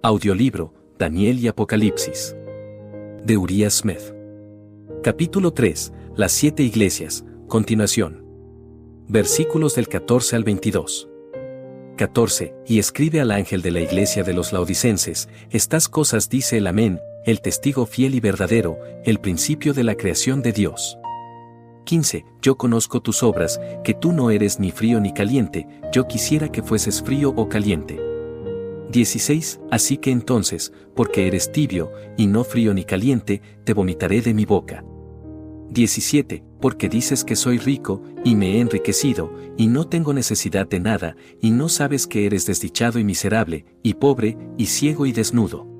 Audiolibro, Daniel y Apocalipsis. De Uriah Smith. Capítulo 3, Las 7 iglesias, continuación. Versículos del 14 al 22. 14. Y escribe al ángel de la iglesia de los laodicenses, estas cosas dice el Amén, el testigo fiel y verdadero, el principio de la creación de Dios. 15. Yo conozco tus obras, que tú no eres ni frío ni caliente, yo quisiera que fueses frío o caliente. 16. Así que entonces, porque eres tibio, y no frío ni caliente, te vomitaré de mi boca. 17. Porque dices que soy rico, y me he enriquecido, y no tengo necesidad de nada, y no sabes que eres desdichado y miserable, y pobre, y ciego y desnudo.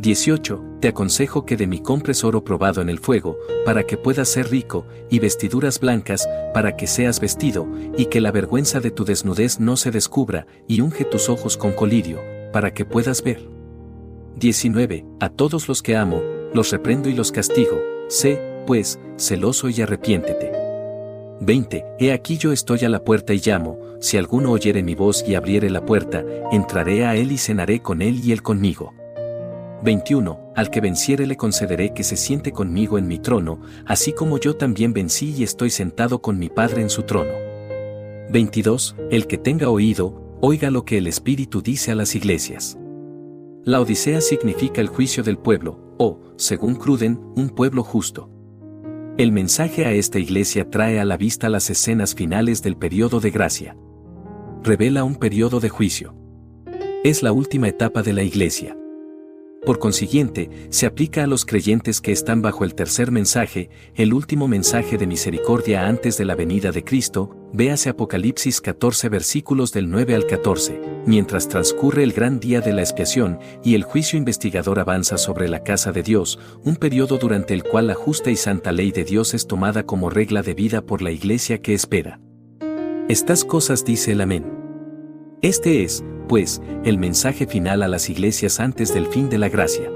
18. Te aconsejo que de mí compres oro probado en el fuego, para que puedas ser rico, y vestiduras blancas, para que seas vestido, y que la vergüenza de tu desnudez no se descubra, y unge tus ojos con colirio, para que puedas ver. 19. A todos los que amo, los reprendo y los castigo, sé, pues, celoso y arrepiéntete. 20. He aquí yo estoy a la puerta y llamo, si alguno oyere mi voz y abriere la puerta, entraré a él y cenaré con él y él conmigo. 21. Al que venciere le concederé que se siente conmigo en mi trono, así como yo también vencí y estoy sentado con mi Padre en su trono. 22. El que tenga oído, oiga lo que el Espíritu dice a las iglesias. La Odisea significa el juicio del pueblo, o, según Cruden, un pueblo justo. El mensaje a esta iglesia trae a la vista las escenas finales del periodo de gracia. Revela un periodo de juicio. Es la última etapa de la iglesia. Por consiguiente, se aplica a los creyentes que están bajo el tercer mensaje, el último mensaje de misericordia antes de la venida de Cristo, véase Apocalipsis 14 versículos del 9 al 14, mientras transcurre el gran día de la expiación y el juicio investigador avanza sobre la casa de Dios, un periodo durante el cual la justa y santa ley de Dios es tomada como regla de vida por la iglesia que espera. Estas cosas dice el Amén. Este es, pues, el mensaje final a las iglesias antes del fin de la gracia.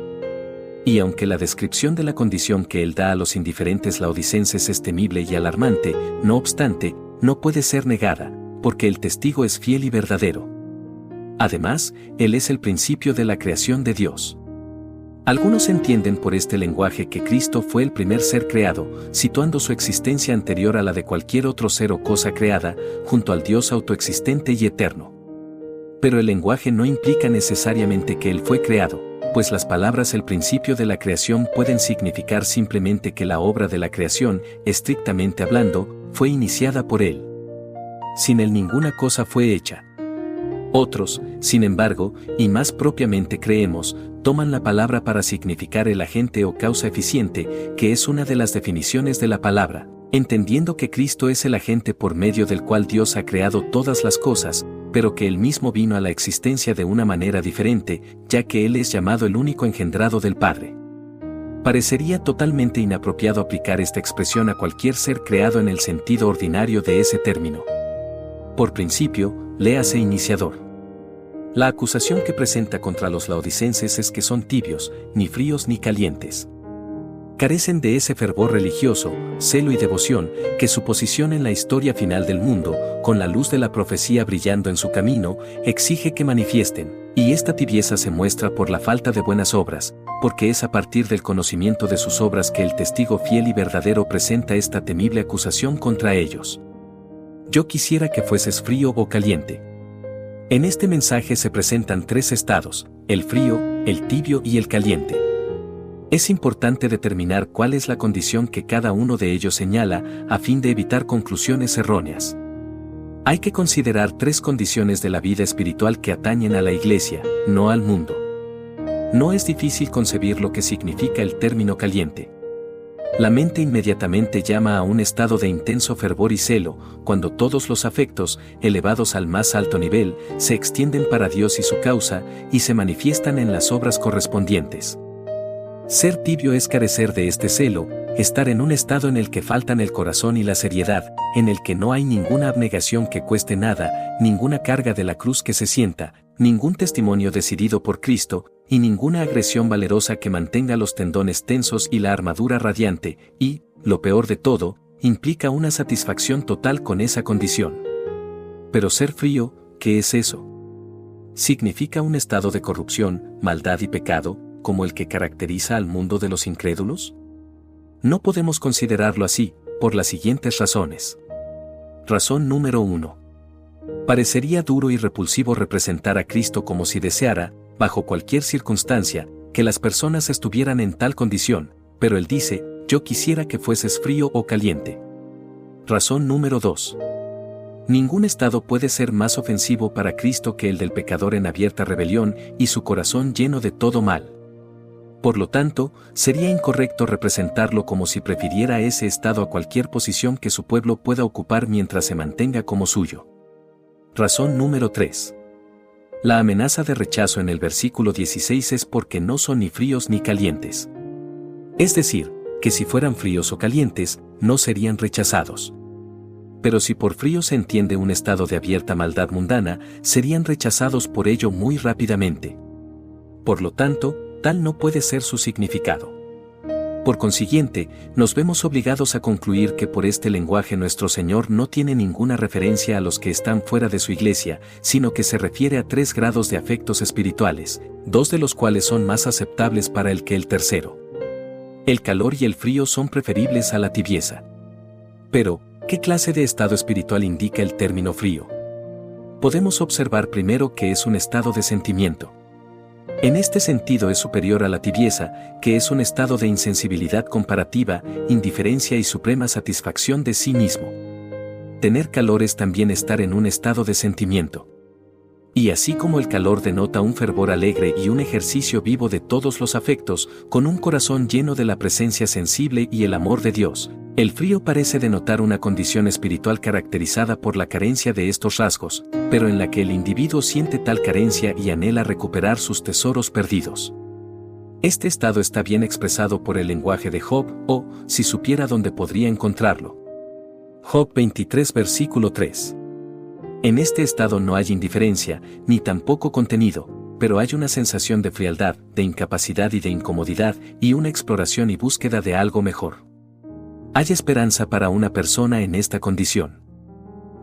Y aunque la descripción de la condición que él da a los indiferentes laodicenses es temible y alarmante, no obstante, no puede ser negada, porque el testigo es fiel y verdadero. Además, él es el principio de la creación de Dios. Algunos entienden por este lenguaje que Cristo fue el primer ser creado, situando su existencia anterior a la de cualquier otro ser o cosa creada, junto al Dios autoexistente y eterno. Pero el lenguaje no implica necesariamente que Él fue creado, pues las palabras el principio de la creación pueden significar simplemente que la obra de la creación, estrictamente hablando, fue iniciada por Él. Sin Él ninguna cosa fue hecha. Otros, sin embargo, y más propiamente creemos, toman la palabra para significar el agente o causa eficiente, que es una de las definiciones de la palabra, entendiendo que Cristo es el agente por medio del cual Dios ha creado todas las cosas, pero que Él mismo vino a la existencia de una manera diferente, ya que Él es llamado el único engendrado del Padre. Parecería totalmente inapropiado aplicar esta expresión a cualquier ser creado en el sentido ordinario de ese término. Por principio, léase iniciador. La acusación que presenta contra los laodicenses es que son tibios, ni fríos ni calientes. Carecen de ese fervor religioso, celo y devoción, que su posición en la historia final del mundo, con la luz de la profecía brillando en su camino, exige que manifiesten, y esta tibieza se muestra por la falta de buenas obras, porque es a partir del conocimiento de sus obras que el testigo fiel y verdadero presenta esta temible acusación contra ellos. Yo quisiera que fueses frío o caliente. En este mensaje se presentan tres estados, el frío, el tibio y el caliente. Es importante determinar cuál es la condición que cada uno de ellos señala, a fin de evitar conclusiones erróneas. Hay que considerar tres condiciones de la vida espiritual que atañen a la iglesia, no al mundo. No es difícil concebir lo que significa el término caliente. La mente inmediatamente llama a un estado de intenso fervor y celo, cuando todos los afectos, elevados al más alto nivel, se extienden para Dios y su causa, y se manifiestan en las obras correspondientes. Ser tibio es carecer de este celo, estar en un estado en el que faltan el corazón y la seriedad, en el que no hay ninguna abnegación que cueste nada, ninguna carga de la cruz que se sienta, ningún testimonio decidido por Cristo, y ninguna agresión valerosa que mantenga los tendones tensos y la armadura radiante, y, lo peor de todo, implica una satisfacción total con esa condición. Pero ser frío, ¿qué es eso? ¿Significa un estado de corrupción, maldad y pecado, como el que caracteriza al mundo de los incrédulos? No podemos considerarlo así, por las siguientes razones. Razón número 1. Parecería duro y repulsivo representar a Cristo como si deseara, bajo cualquier circunstancia, que las personas estuvieran en tal condición, pero Él dice, yo quisiera que fueses frío o caliente. Razón número 2. Ningún estado puede ser más ofensivo para Cristo que el del pecador en abierta rebelión y su corazón lleno de todo mal. Por lo tanto, sería incorrecto representarlo como si prefiriera ese estado a cualquier posición que su pueblo pueda ocupar mientras se mantenga como suyo. Razón número 3. La amenaza de rechazo en el versículo 16 es porque no son ni fríos ni calientes. Es decir, que si fueran fríos o calientes, no serían rechazados. Pero si por frío se entiende un estado de abierta maldad mundana, serían rechazados por ello muy rápidamente. Por lo tanto, tal no puede ser su significado. Por consiguiente, nos vemos obligados a concluir que por este lenguaje nuestro Señor no tiene ninguna referencia a los que están fuera de su iglesia, sino que se refiere a 3 grados de afectos espirituales, 2 de los cuales son más aceptables para él que el tercero. El calor y el frío son preferibles a la tibieza. Pero, ¿qué clase de estado espiritual indica el término frío? Podemos observar primero que es un estado de sentimiento. En este sentido es superior a la tibieza, que es un estado de insensibilidad comparativa, indiferencia y suprema satisfacción de sí mismo. Tener calor es también estar en un estado de sentimiento. Y así como el calor denota un fervor alegre y un ejercicio vivo de todos los afectos, con un corazón lleno de la presencia sensible y el amor de Dios, el frío parece denotar una condición espiritual caracterizada por la carencia de estos rasgos, pero en la que el individuo siente tal carencia y anhela recuperar sus tesoros perdidos. Este estado está bien expresado por el lenguaje de Job, o, si supiera dónde podría encontrarlo. Job 23 versículo 3. En este estado no hay indiferencia, ni tampoco contenido, pero hay una sensación de frialdad, de incapacidad y de incomodidad, y una exploración y búsqueda de algo mejor. Hay esperanza para una persona en esta condición.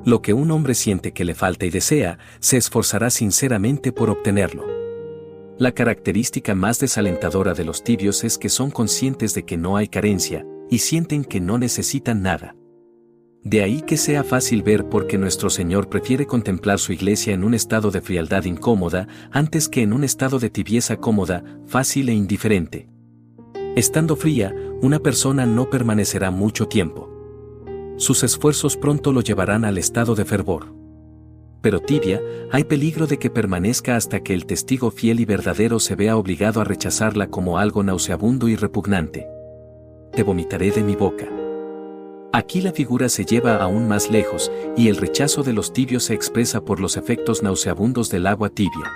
Lo que un hombre siente que le falta y desea, se esforzará sinceramente por obtenerlo. La característica más desalentadora de los tibios es que son conscientes de que no hay carencia, y sienten que no necesitan nada. De ahí que sea fácil ver por qué nuestro Señor prefiere contemplar su iglesia en un estado de frialdad incómoda, antes que en un estado de tibieza cómoda, fácil e indiferente. Estando fría, una persona no permanecerá mucho tiempo. Sus esfuerzos pronto lo llevarán al estado de fervor. Pero tibia, hay peligro de que permanezca hasta que el testigo fiel y verdadero se vea obligado a rechazarla como algo nauseabundo y repugnante. Te vomitaré de mi boca. Aquí la figura se lleva aún más lejos, y el rechazo de los tibios se expresa por los efectos nauseabundos del agua tibia.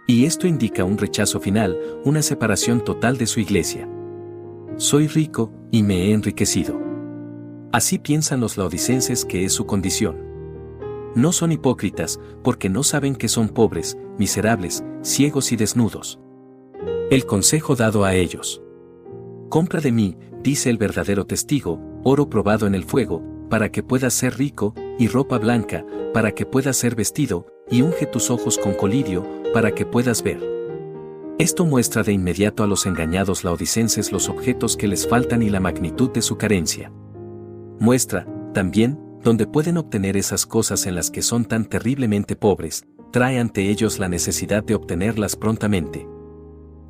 Y esto indica un rechazo final, una separación total de su iglesia. Soy rico, y me he enriquecido. Así piensan los laodicenses que es su condición. No son hipócritas, porque no saben que son pobres, miserables, ciegos y desnudos. El consejo dado a ellos. Compra de mí, dice el verdadero testigo, oro probado en el fuego, para que puedas ser rico, y ropa blanca, para que puedas ser vestido, y unge tus ojos con colirio, para que puedas ver. Esto muestra de inmediato a los engañados laodicenses los objetos que les faltan y la magnitud de su carencia. Muestra, también, donde pueden obtener esas cosas en las que son tan terriblemente pobres, trae ante ellos la necesidad de obtenerlas prontamente.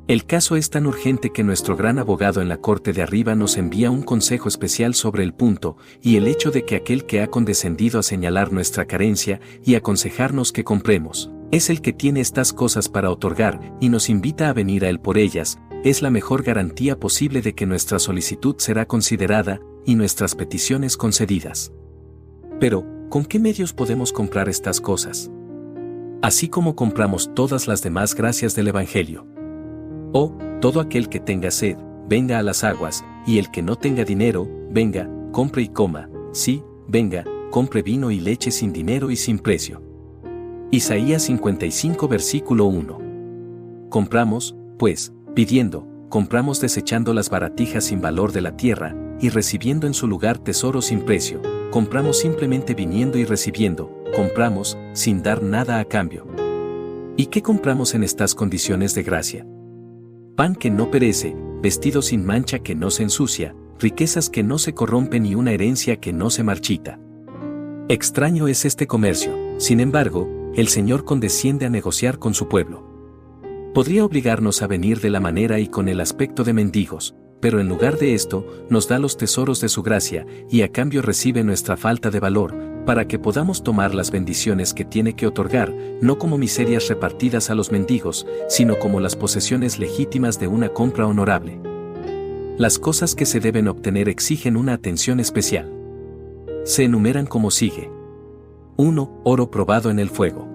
El caso es tan urgente que nuestro gran abogado en la corte de arriba nos envía un consejo especial sobre el punto, y el hecho de que aquel que ha condescendido a señalar nuestra carencia y aconsejarnos que compremos, es el que tiene estas cosas para otorgar y nos invita a venir a él por ellas, es la mejor garantía posible de que nuestra solicitud será considerada y nuestras peticiones concedidas. Pero, ¿con qué medios podemos comprar estas cosas? Así como compramos todas las demás gracias del Evangelio. Todo aquel que tenga sed, venga a las aguas, y el que no tenga dinero, venga, compre y coma, sí, venga, compre vino y leche sin dinero y sin precio. Isaías 55 versículo 1. Compramos, pues, pidiendo, compramos desechando las baratijas sin valor de la tierra, y recibiendo en su lugar tesoros sin precio, compramos simplemente viniendo y recibiendo, compramos, sin dar nada a cambio. ¿Y qué compramos en estas condiciones de gracia? Pan que no perece, vestido sin mancha que no se ensucia, riquezas que no se corrompen y una herencia que no se marchita. Extraño es este comercio, sin embargo, el Señor condesciende a negociar con su pueblo. Podría obligarnos a venir de la manera y con el aspecto de mendigos, pero en lugar de esto, nos da los tesoros de su gracia, y a cambio recibe nuestra falta de valor, para que podamos tomar las bendiciones que tiene que otorgar, no como miserias repartidas a los mendigos, sino como las posesiones legítimas de una compra honorable. Las cosas que se deben obtener exigen una atención especial. Se enumeran como sigue. 1. Oro probado en el fuego.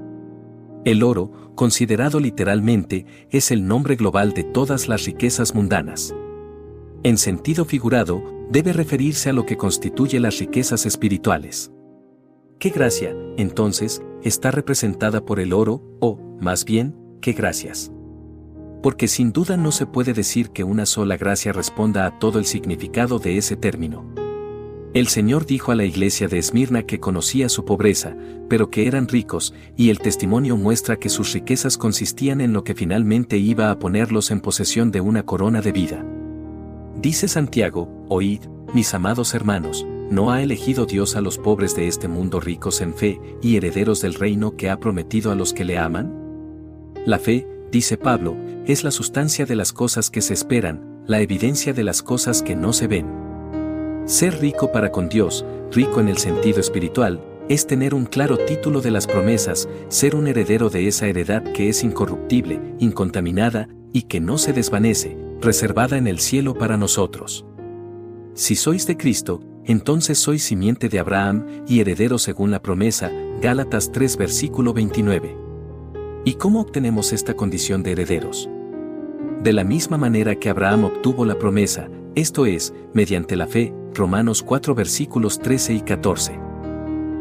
El oro, considerado literalmente, es el nombre global de todas las riquezas mundanas. En sentido figurado, debe referirse a lo que constituye las riquezas espirituales. ¿Qué gracia, entonces, está representada por el oro, o, más bien, qué gracias? Porque sin duda no se puede decir que una sola gracia responda a todo el significado de ese término. El Señor dijo a la iglesia de Esmirna que conocía su pobreza, pero que eran ricos, y el testimonio muestra que sus riquezas consistían en lo que finalmente iba a ponerlos en posesión de una corona de vida. Dice Santiago, oíd, mis amados hermanos, ¿no ha elegido Dios a los pobres de este mundo ricos en fe y herederos del reino que ha prometido a los que le aman? La fe, dice Pablo, es la sustancia de las cosas que se esperan, la evidencia de las cosas que no se ven. Ser rico para con Dios, rico en el sentido espiritual, es tener un claro título de las promesas, ser un heredero de esa heredad que es incorruptible, incontaminada, y que no se desvanece, reservada en el cielo para nosotros. Si sois de Cristo, entonces sois simiente de Abraham y heredero según la promesa, Gálatas 3 versículo 29. ¿Y cómo obtenemos esta condición de herederos? De la misma manera que Abraham obtuvo la promesa, esto es, mediante la fe, Romanos 4 versículos 13 y 14.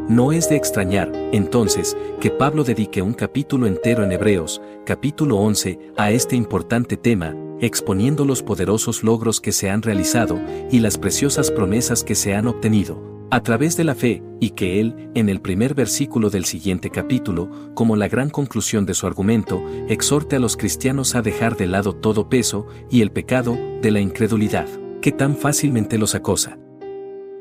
No es de extrañar, entonces, que Pablo dedique un capítulo entero en Hebreos, capítulo 11, a este importante tema, exponiendo los poderosos logros que se han realizado y las preciosas promesas que se han obtenido a través de la fe, y que él, en el primer versículo del siguiente capítulo, como la gran conclusión de su argumento, exhorte a los cristianos a dejar de lado todo peso y el pecado de la incredulidad, que tan fácilmente los acosa.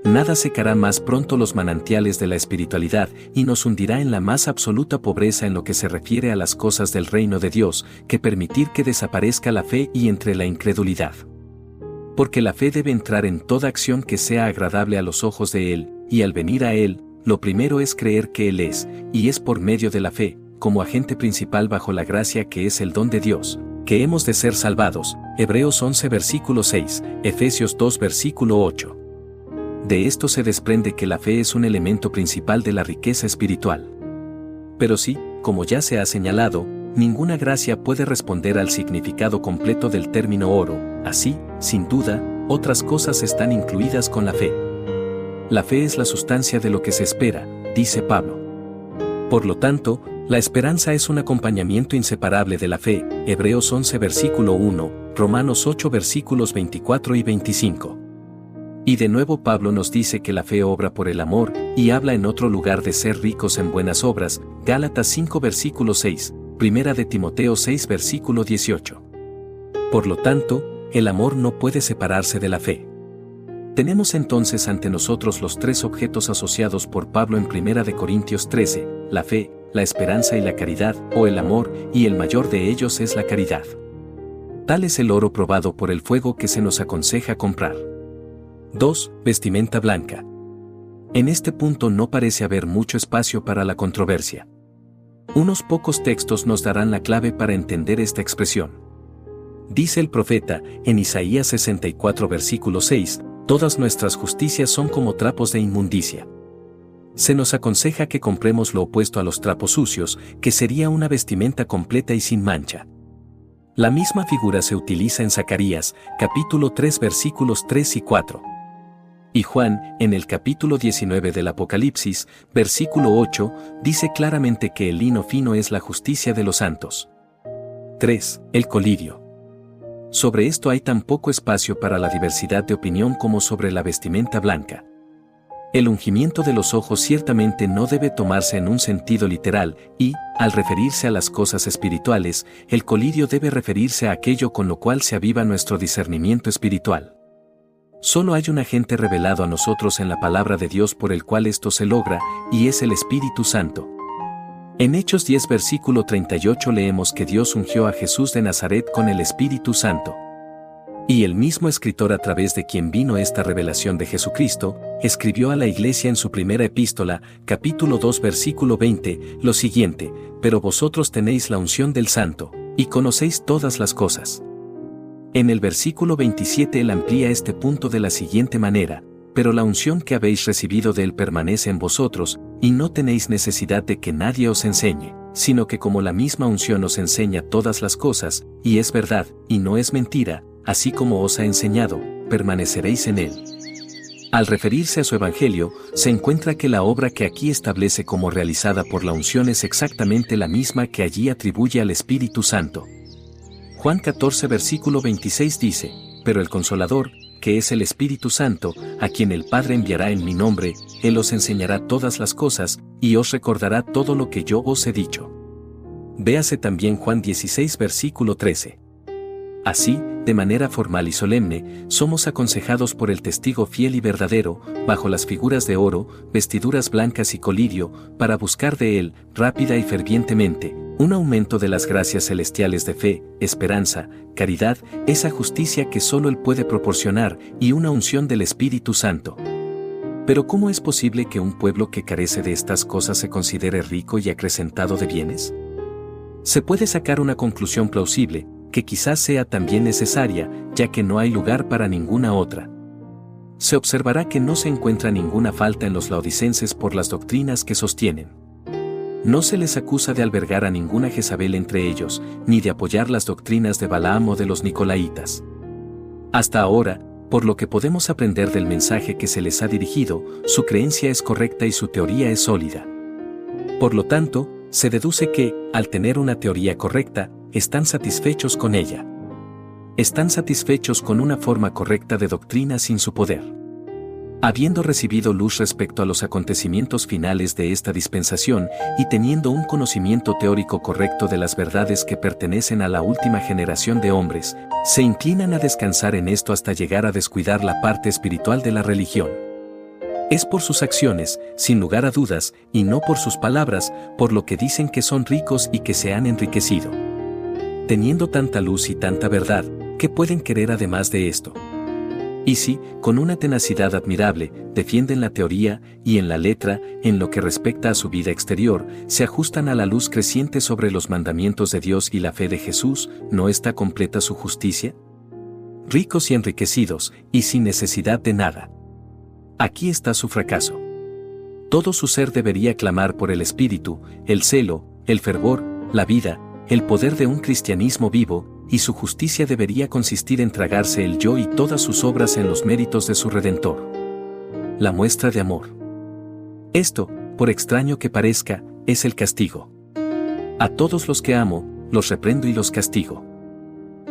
Nada secará más pronto los manantiales de la espiritualidad y nos hundirá en la más absoluta pobreza en lo que se refiere a las cosas del reino de Dios, que permitir que desaparezca la fe y entre la incredulidad. Porque la fe debe entrar en toda acción que sea agradable a los ojos de Él, y al venir a Él, lo primero es creer que Él es, y es por medio de la fe, como agente principal bajo la gracia que es el don de Dios, que hemos de ser salvados. Hebreos 11 versículo 6, Efesios 2 versículo 8. De esto se desprende que la fe es un elemento principal de la riqueza espiritual. Pero sí, como ya se ha señalado, ninguna gracia puede responder al significado completo del término oro, así, sin duda, otras cosas están incluidas con la fe. La fe es la sustancia de lo que se espera, dice Pablo. Por lo tanto, la esperanza es un acompañamiento inseparable de la fe, Hebreos 11 versículo 1, Romanos 8 versículos 24 y 25. Y de nuevo Pablo nos dice que la fe obra por el amor, y habla en otro lugar de ser ricos en buenas obras, Gálatas 5 versículo 6, Primera de Timoteo 6 versículo 18. Por lo tanto, el amor no puede separarse de la fe. Tenemos entonces ante nosotros los tres objetos asociados por Pablo en 1 de Corintios 13, la fe, la esperanza y la caridad, o el amor, y el mayor de ellos es la caridad. Tal es el oro probado por el fuego que se nos aconseja comprar. 2. Vestimenta blanca. En este punto no parece haber mucho espacio para la controversia. Unos pocos textos nos darán la clave para entender esta expresión. Dice el profeta, en Isaías 64 versículo 6, todas nuestras justicias son como trapos de inmundicia. Se nos aconseja que compremos lo opuesto a los trapos sucios, que sería una vestimenta completa y sin mancha. La misma figura se utiliza en Zacarías, capítulo 3 versículos 3 y 4. Y Juan, en el capítulo 19 del Apocalipsis, versículo 8, dice claramente que el lino fino es la justicia de los santos. 3. El colirio. Sobre esto hay tan poco espacio para la diversidad de opinión como sobre la vestimenta blanca. El ungimiento de los ojos ciertamente no debe tomarse en un sentido literal y, al referirse a las cosas espirituales, el colirio debe referirse a aquello con lo cual se aviva nuestro discernimiento espiritual. Solo hay un agente revelado a nosotros en la palabra de Dios por el cual esto se logra, y es el Espíritu Santo. En Hechos 10 versículo 38 leemos que Dios ungió a Jesús de Nazaret con el Espíritu Santo. Y el mismo escritor a través de quien vino esta revelación de Jesucristo, escribió a la iglesia en su primera epístola, capítulo 2 versículo 20, lo siguiente: pero vosotros tenéis la unción del Santo, y conocéis todas las cosas. En el versículo 27 él amplía este punto de la siguiente manera: pero la unción que habéis recibido de él permanece en vosotros, y no tenéis necesidad de que nadie os enseñe, sino que como la misma unción os enseña todas las cosas, y es verdad, y no es mentira, así como os ha enseñado, permaneceréis en él. Al referirse a su evangelio, se encuentra que la obra que aquí establece como realizada por la unción es exactamente la misma que allí atribuye al Espíritu Santo. Juan 14 versículo 26 dice: pero el Consolador, que es el Espíritu Santo, a quien el Padre enviará en mi nombre, él os enseñará todas las cosas, y os recordará todo lo que yo os he dicho. Véase también Juan 16 versículo 13. Así, de manera formal y solemne, somos aconsejados por el testigo fiel y verdadero, bajo las figuras de oro, vestiduras blancas y colirio, para buscar de él, rápida y fervientemente, un aumento de las gracias celestiales de fe, esperanza, caridad, esa justicia que solo él puede proporcionar, y una unción del Espíritu Santo. Pero ¿cómo es posible que un pueblo que carece de estas cosas se considere rico y acrecentado de bienes? Se puede sacar una conclusión plausible, que quizás sea también necesaria, ya que no hay lugar para ninguna otra. Se observará que no se encuentra ninguna falta en los laodicenses por las doctrinas que sostienen. No se les acusa de albergar a ninguna Jezabel entre ellos, ni de apoyar las doctrinas de Balaam o de los Nicolaitas. Hasta ahora, por lo que podemos aprender del mensaje que se les ha dirigido, su creencia es correcta y su teoría es sólida. Por lo tanto, se deduce que, al tener una teoría correcta, están satisfechos con ella. Están satisfechos con una forma correcta de doctrina sin su poder. Habiendo recibido luz respecto a los acontecimientos finales de esta dispensación y teniendo un conocimiento teórico correcto de las verdades que pertenecen a la última generación de hombres, se inclinan a descansar en esto hasta llegar a descuidar la parte espiritual de la religión. Es por sus acciones, sin lugar a dudas, y no por sus palabras, por lo que dicen que son ricos y que se han enriquecido. Teniendo tanta luz y tanta verdad, ¿qué pueden querer además de esto? Y si, con una tenacidad admirable, defienden la teoría y en la letra, en lo que respecta a su vida exterior, se ajustan a la luz creciente sobre los mandamientos de Dios y la fe de Jesús, ¿no está completa su justicia? Ricos y enriquecidos, y sin necesidad de nada. Aquí está su fracaso. Todo su ser debería clamar por el espíritu, el celo, el fervor, la vida, el poder de un cristianismo vivo, y su justicia debería consistir en tragarse el yo y todas sus obras en los méritos de su Redentor. La muestra de amor. Esto, por extraño que parezca, es el castigo. A todos los que amo, los reprendo y los castigo.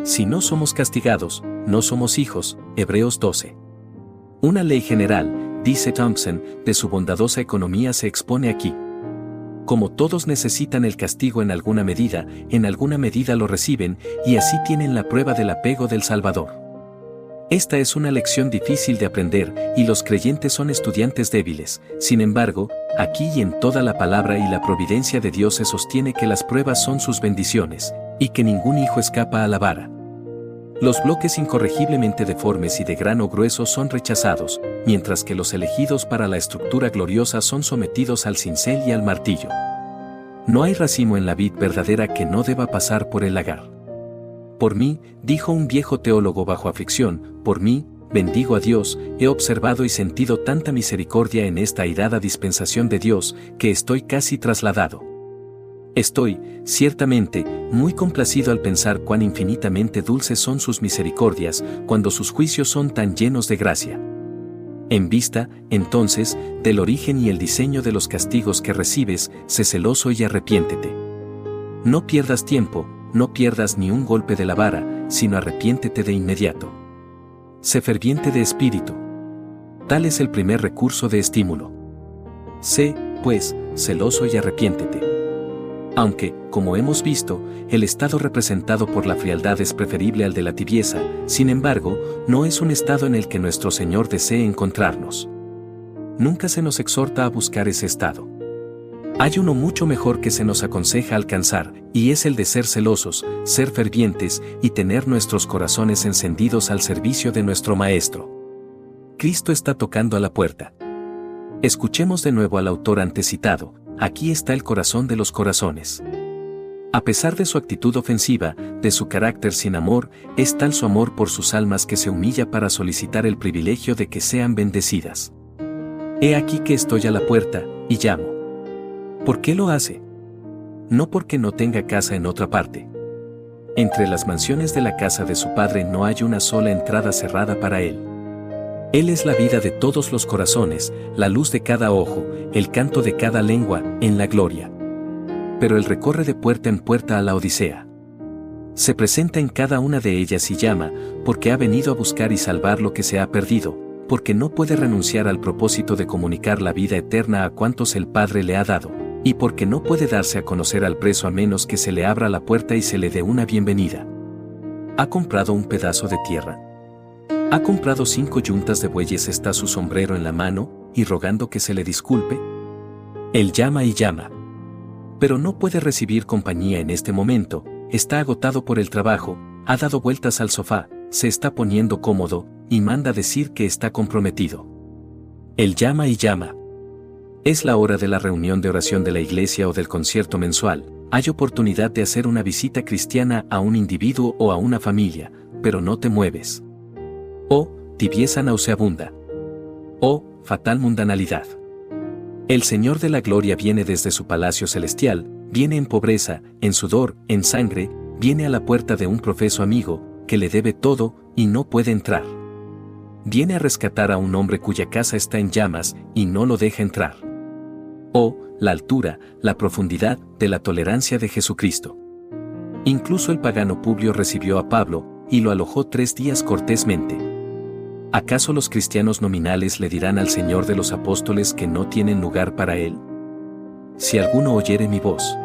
Si no somos castigados, no somos hijos, Hebreos 12. Una ley general, dice Thompson, de su bondadosa economía se expone aquí. Como todos necesitan el castigo en alguna medida lo reciben, y así tienen la prueba del apego del Salvador. Esta es una lección difícil de aprender, y los creyentes son estudiantes débiles. Sin embargo, aquí y en toda la palabra y la providencia de Dios se sostiene que las pruebas son sus bendiciones, y que ningún hijo escapa a la vara. Los bloques incorregiblemente deformes y de grano grueso son rechazados, mientras que los elegidos para la estructura gloriosa son sometidos al cincel y al martillo. No hay racimo en la vid verdadera que no deba pasar por el lagar. Por mí, dijo un viejo teólogo bajo aflicción, por mí, bendigo a Dios, he observado y sentido tanta misericordia en esta airada dispensación de Dios, que estoy casi trasladado. Estoy, ciertamente, muy complacido al pensar cuán infinitamente dulces son sus misericordias, cuando sus juicios son tan llenos de gracia. En vista, entonces, del origen y el diseño de los castigos que recibes, sé celoso y arrepiéntete. No pierdas tiempo, no pierdas ni un golpe de la vara, sino arrepiéntete de inmediato. Sé ferviente de espíritu. Tal es el primer recurso de estímulo. Sé, pues, celoso y arrepiéntete. Aunque, como hemos visto, el estado representado por la frialdad es preferible al de la tibieza, sin embargo, no es un estado en el que nuestro Señor desee encontrarnos. Nunca se nos exhorta a buscar ese estado. Hay uno mucho mejor que se nos aconseja alcanzar, y es el de ser celosos, ser fervientes y tener nuestros corazones encendidos al servicio de nuestro Maestro. Cristo está tocando a la puerta. Escuchemos de nuevo al autor antecitado. Aquí está el corazón de los corazones. A pesar de su actitud ofensiva, de su carácter sin amor, es tal su amor por sus almas que se humilla para solicitar el privilegio de que sean bendecidas. He aquí que estoy a la puerta, y llamo. ¿Por qué lo hace? No porque no tenga casa en otra parte. Entre las mansiones de la casa de su Padre no hay una sola entrada cerrada para él. Él es la vida de todos los corazones, la luz de cada ojo, el canto de cada lengua, en la gloria. Pero él recorre de puerta en puerta a la Odisea. Se presenta en cada una de ellas y llama, porque ha venido a buscar y salvar lo que se ha perdido, porque no puede renunciar al propósito de comunicar la vida eterna a cuantos el Padre le ha dado, y porque no puede darse a conocer al preso a menos que se le abra la puerta y se le dé una bienvenida. ¿Ha comprado un pedazo de tierra? ¿Ha comprado 5 yuntas de bueyes? Está su sombrero en la mano, y rogando que se le disculpe? Él llama y llama. Pero no puede recibir compañía en este momento, está agotado por el trabajo, ha dado vueltas al sofá, se está poniendo cómodo, y manda decir que está comprometido. Él llama y llama. Es la hora de la reunión de oración de la iglesia o del concierto mensual, hay oportunidad de hacer una visita cristiana a un individuo o a una familia, pero no te mueves. Oh, tibieza nauseabunda. Oh, fatal mundanalidad. El Señor de la Gloria viene desde su palacio celestial, viene en pobreza, en sudor, en sangre, viene a la puerta de un profeso amigo, que le debe todo, y no puede entrar. Viene a rescatar a un hombre cuya casa está en llamas, y no lo deja entrar. Oh, la altura, la profundidad de la tolerancia de Jesucristo. Incluso el pagano Publio recibió a Pablo, y lo alojó 3 días cortésmente. ¿Acaso los cristianos nominales le dirán al Señor de los apóstoles que no tienen lugar para él? Si alguno oyere mi voz.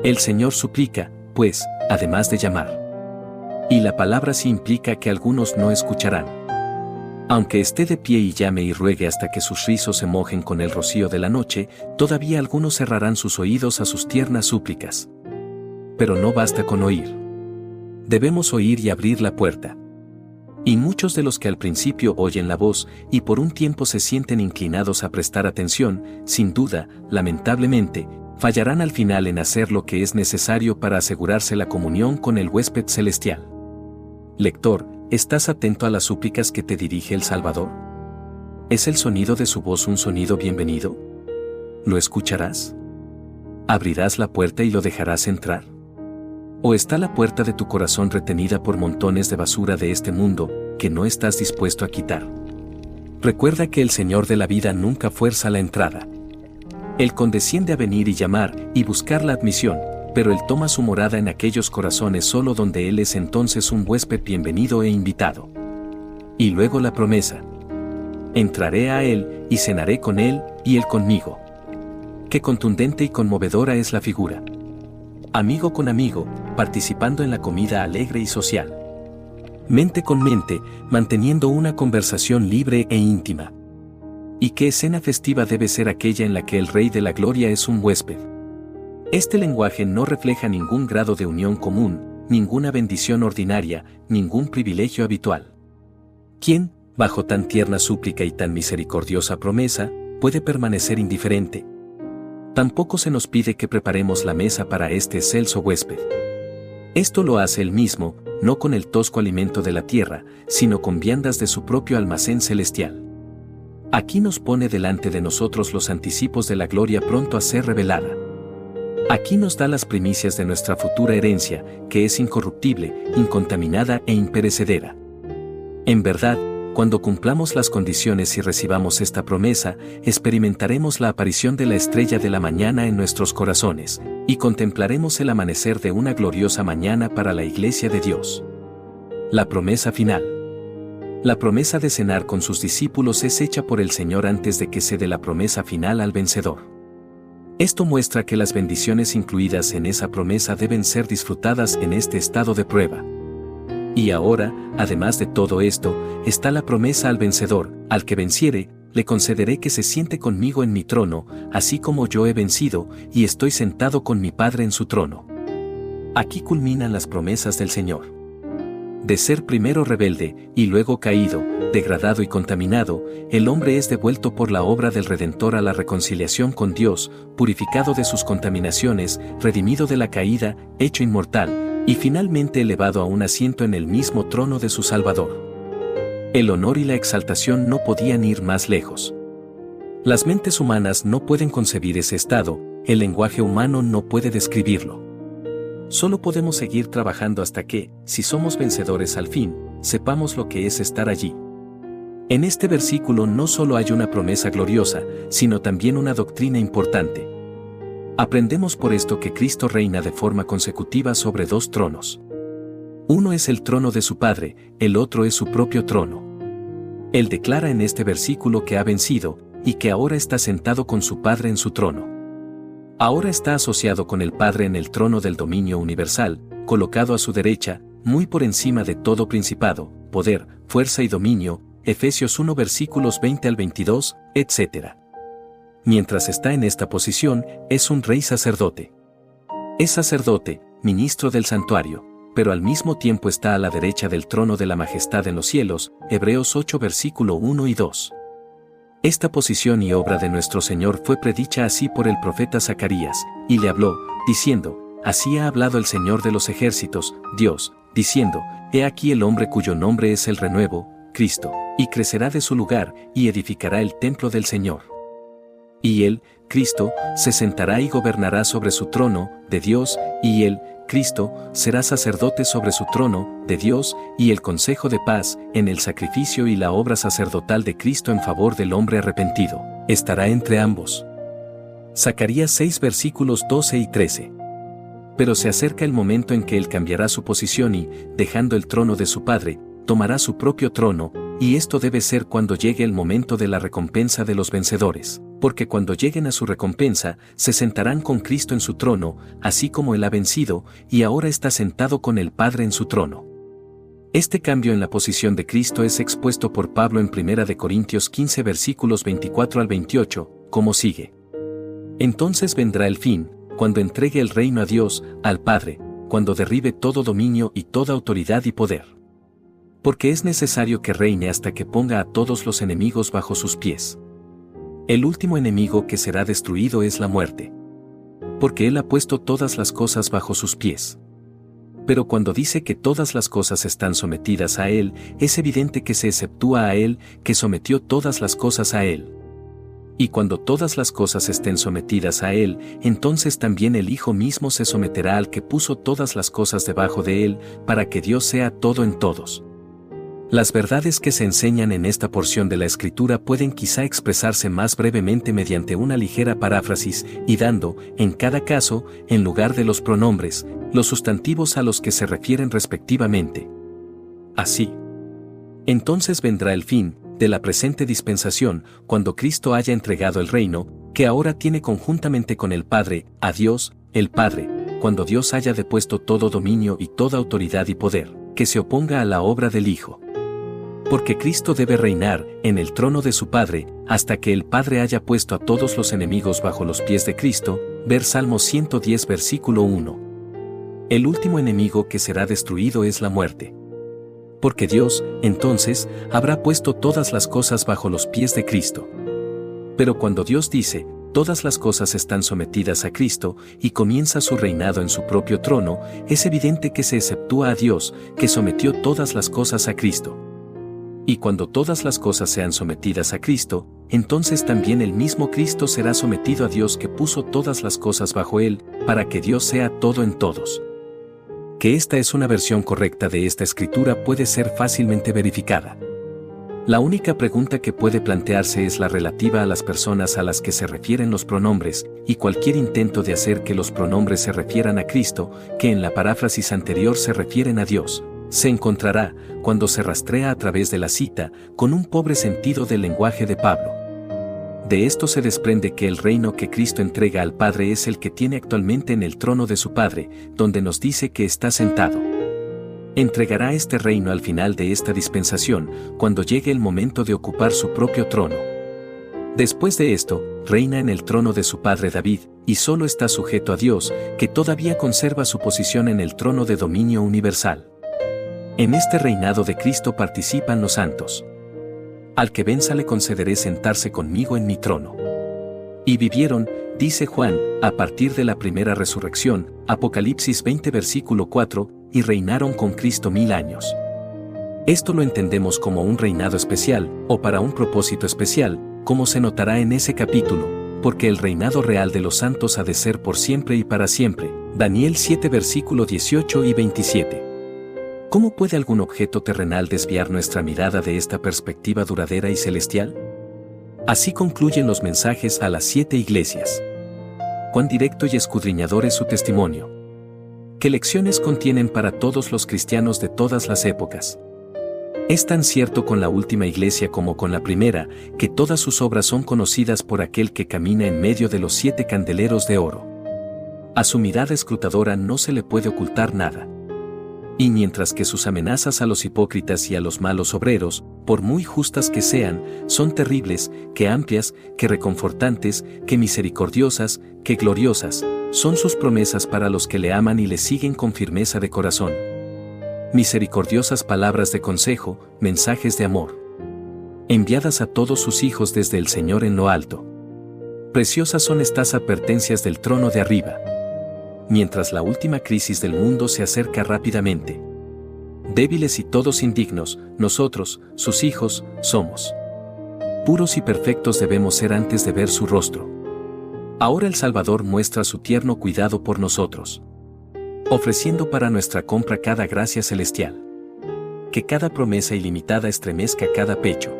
El Señor suplica, pues, además de llamar. Y la palabra sí implica que algunos no escucharán. Aunque esté de pie y llame y ruegue hasta que sus rizos se mojen con el rocío de la noche, todavía algunos cerrarán sus oídos a sus tiernas súplicas. Pero no basta con oír. Debemos oír y abrir la puerta. Y muchos de los que al principio oyen la voz y por un tiempo se sienten inclinados a prestar atención, sin duda, lamentablemente, fallarán al final en hacer lo que es necesario para asegurarse la comunión con el huésped celestial. Lector, ¿estás atento a las súplicas que te dirige el Salvador? ¿Es el sonido de su voz un sonido bienvenido? ¿Lo escucharás? ¿Abrirás la puerta y lo dejarás entrar? ¿O está la puerta de tu corazón retenida por montones de basura de este mundo, que no estás dispuesto a quitar? Recuerda que el Señor de la vida nunca fuerza la entrada. Él condesciende a venir y llamar, y buscar la admisión, pero Él toma su morada en aquellos corazones solo donde Él es entonces un huésped bienvenido e invitado. Y luego la promesa. Entraré a Él, y cenaré con Él, y Él conmigo. Qué contundente y conmovedora es la figura. Amigo con amigo, participando en la comida alegre y social. Mente con mente, manteniendo una conversación libre e íntima. ¿Y qué escena festiva debe ser aquella en la que el Rey de la Gloria es un huésped? Este lenguaje no refleja ningún grado de unión común, ninguna bendición ordinaria, ningún privilegio habitual. ¿Quién, bajo tan tierna súplica y tan misericordiosa promesa, puede permanecer indiferente? Tampoco se nos pide que preparemos la mesa para este excelso huésped. Esto lo hace él mismo, no con el tosco alimento de la tierra, sino con viandas de su propio almacén celestial. Aquí nos pone delante de nosotros los anticipos de la gloria pronto a ser revelada. Aquí nos da las primicias de nuestra futura herencia, que es incorruptible, incontaminada e imperecedera. En verdad, cuando cumplamos las condiciones y recibamos esta promesa, experimentaremos la aparición de la estrella de la mañana en nuestros corazones, y contemplaremos el amanecer de una gloriosa mañana para la Iglesia de Dios. La promesa final. La promesa de cenar con sus discípulos es hecha por el Señor antes de que se dé la promesa final al vencedor. Esto muestra que las bendiciones incluidas en esa promesa deben ser disfrutadas en este estado de prueba. Y ahora, además de todo esto, está la promesa al vencedor: al que venciere, le concederé que se siente conmigo en mi trono, así como yo he vencido, y estoy sentado con mi Padre en su trono. Aquí culminan las promesas del Señor. De ser primero rebelde, y luego caído, degradado y contaminado, el hombre es devuelto por la obra del Redentor a la reconciliación con Dios, purificado de sus contaminaciones, redimido de la caída, hecho inmortal, y finalmente elevado a un asiento en el mismo trono de su Salvador. El honor y la exaltación no podían ir más lejos. Las mentes humanas no pueden concebir ese estado, el lenguaje humano no puede describirlo. Solo podemos seguir trabajando hasta que, si somos vencedores al fin, sepamos lo que es estar allí. En este versículo no solo hay una promesa gloriosa, sino también una doctrina importante. Aprendemos por esto que Cristo reina de forma consecutiva sobre dos tronos. Uno es el trono de su Padre, el otro es su propio trono. Él declara en este versículo que ha vencido, y que ahora está sentado con su Padre en su trono. Ahora está asociado con el Padre en el trono del dominio universal, colocado a su derecha, muy por encima de todo principado, poder, fuerza y dominio, Efesios 1 versículos 20 al 22, etc. Mientras está en esta posición, es un rey sacerdote. Es sacerdote, ministro del santuario, pero al mismo tiempo está a la derecha del trono de la majestad en los cielos, Hebreos 8 versículo 1 y 2. Esta posición y obra de nuestro Señor fue predicha así por el profeta Zacarías, y le habló, diciendo: así ha hablado el Señor de los ejércitos, Dios, diciendo: he aquí el hombre cuyo nombre es el renuevo, Cristo, y crecerá de su lugar, y edificará el templo del Señor. Y él, Cristo, se sentará y gobernará sobre su trono, de Dios, y él, Cristo, será sacerdote sobre su trono, de Dios, y el consejo de paz, en el sacrificio y la obra sacerdotal de Cristo en favor del hombre arrepentido, estará entre ambos. Zacarías 6 versículos 12 y 13. Pero se acerca el momento en que él cambiará su posición y, dejando el trono de su Padre, tomará su propio trono, y esto debe ser cuando llegue el momento de la recompensa de los vencedores, porque cuando lleguen a su recompensa, se sentarán con Cristo en su trono, así como él ha vencido, y ahora está sentado con el Padre en su trono. Este cambio en la posición de Cristo es expuesto por Pablo en 1 Corintios 15 versículos 24 al 28, como sigue. Entonces vendrá el fin, cuando entregue el reino a Dios, al Padre, cuando derribe todo dominio y toda autoridad y poder. Porque es necesario que reine hasta que ponga a todos los enemigos bajo sus pies. El último enemigo que será destruido es la muerte. Porque él ha puesto todas las cosas bajo sus pies. Pero cuando dice que todas las cosas están sometidas a él, es evidente que se exceptúa a él, que sometió todas las cosas a él. Y cuando todas las cosas estén sometidas a él, entonces también el Hijo mismo se someterá al que puso todas las cosas debajo de él, para que Dios sea todo en todos. Las verdades que se enseñan en esta porción de la Escritura pueden quizá expresarse más brevemente mediante una ligera paráfrasis y dando, en cada caso, en lugar de los pronombres, los sustantivos a los que se refieren respectivamente. Así. Entonces vendrá el fin de la presente dispensación, cuando Cristo haya entregado el reino, que ahora tiene conjuntamente con el Padre, a Dios, el Padre, cuando Dios haya depuesto todo dominio y toda autoridad y poder, que se oponga a la obra del Hijo. Porque Cristo debe reinar en el trono de su Padre, hasta que el Padre haya puesto a todos los enemigos bajo los pies de Cristo, ver Salmo 110 versículo 1. El último enemigo que será destruido es la muerte. Porque Dios, entonces, habrá puesto todas las cosas bajo los pies de Cristo. Pero cuando Dios dice, todas las cosas están sometidas a Cristo, y comienza su reinado en su propio trono, es evidente que se exceptúa a Dios, que sometió todas las cosas a Cristo. Y cuando todas las cosas sean sometidas a Cristo, entonces también el mismo Cristo será sometido a Dios que puso todas las cosas bajo él, para que Dios sea todo en todos. Que esta es una versión correcta de esta escritura puede ser fácilmente verificada. La única pregunta que puede plantearse es la relativa a las personas a las que se refieren los pronombres, y cualquier intento de hacer que los pronombres se refieran a Cristo, que en la paráfrasis anterior se refieren a Dios, se encontrará, cuando se rastrea a través de la cita, con un pobre sentido del lenguaje de Pablo. De esto se desprende que el reino que Cristo entrega al Padre es el que tiene actualmente en el trono de su Padre, donde nos dice que está sentado. Entregará este reino al final de esta dispensación, cuando llegue el momento de ocupar su propio trono. Después de esto, reina en el trono de su padre David, y solo está sujeto a Dios, que todavía conserva su posición en el trono de dominio universal. En este reinado de Cristo participan los santos. Al que venza le concederé sentarse conmigo en mi trono. Y vivieron, dice Juan, a partir de la primera resurrección, Apocalipsis 20 versículo 4, y reinaron con Cristo 1000 años. Esto lo entendemos como un reinado especial, o para un propósito especial, como se notará en ese capítulo, porque el reinado real de los santos ha de ser por siempre y para siempre. Daniel 7 versículo 18 y 27. ¿Cómo puede algún objeto terrenal desviar nuestra mirada de esta perspectiva duradera y celestial? Así concluyen los mensajes a las 7 iglesias. Cuán directo y escudriñador es su testimonio. ¿Qué lecciones contienen para todos los cristianos de todas las épocas? Es tan cierto con la última iglesia como con la primera, que todas sus obras son conocidas por aquel que camina en medio de los 7 candeleros de oro. A su mirada escrutadora no se le puede ocultar nada. Y mientras que sus amenazas a los hipócritas y a los malos obreros, por muy justas que sean, son terribles, que amplias, que reconfortantes, que misericordiosas, que gloriosas, son sus promesas para los que le aman y le siguen con firmeza de corazón. Misericordiosas palabras de consejo, mensajes de amor, enviadas a todos sus hijos desde el Señor en lo alto. Preciosas son estas advertencias del trono de arriba. Mientras la última crisis del mundo se acerca rápidamente. Débiles y todos indignos, nosotros, sus hijos, somos. Puros y perfectos debemos ser antes de ver su rostro. Ahora el Salvador muestra su tierno cuidado por nosotros, ofreciendo para nuestra compra cada gracia celestial. Que cada promesa ilimitada estremezca cada pecho.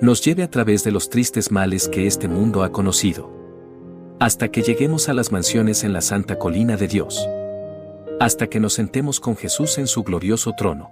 Nos lleve a través de los tristes males que este mundo ha conocido. Hasta que lleguemos a las mansiones en la santa colina de Dios. Hasta que nos sentemos con Jesús en su glorioso trono.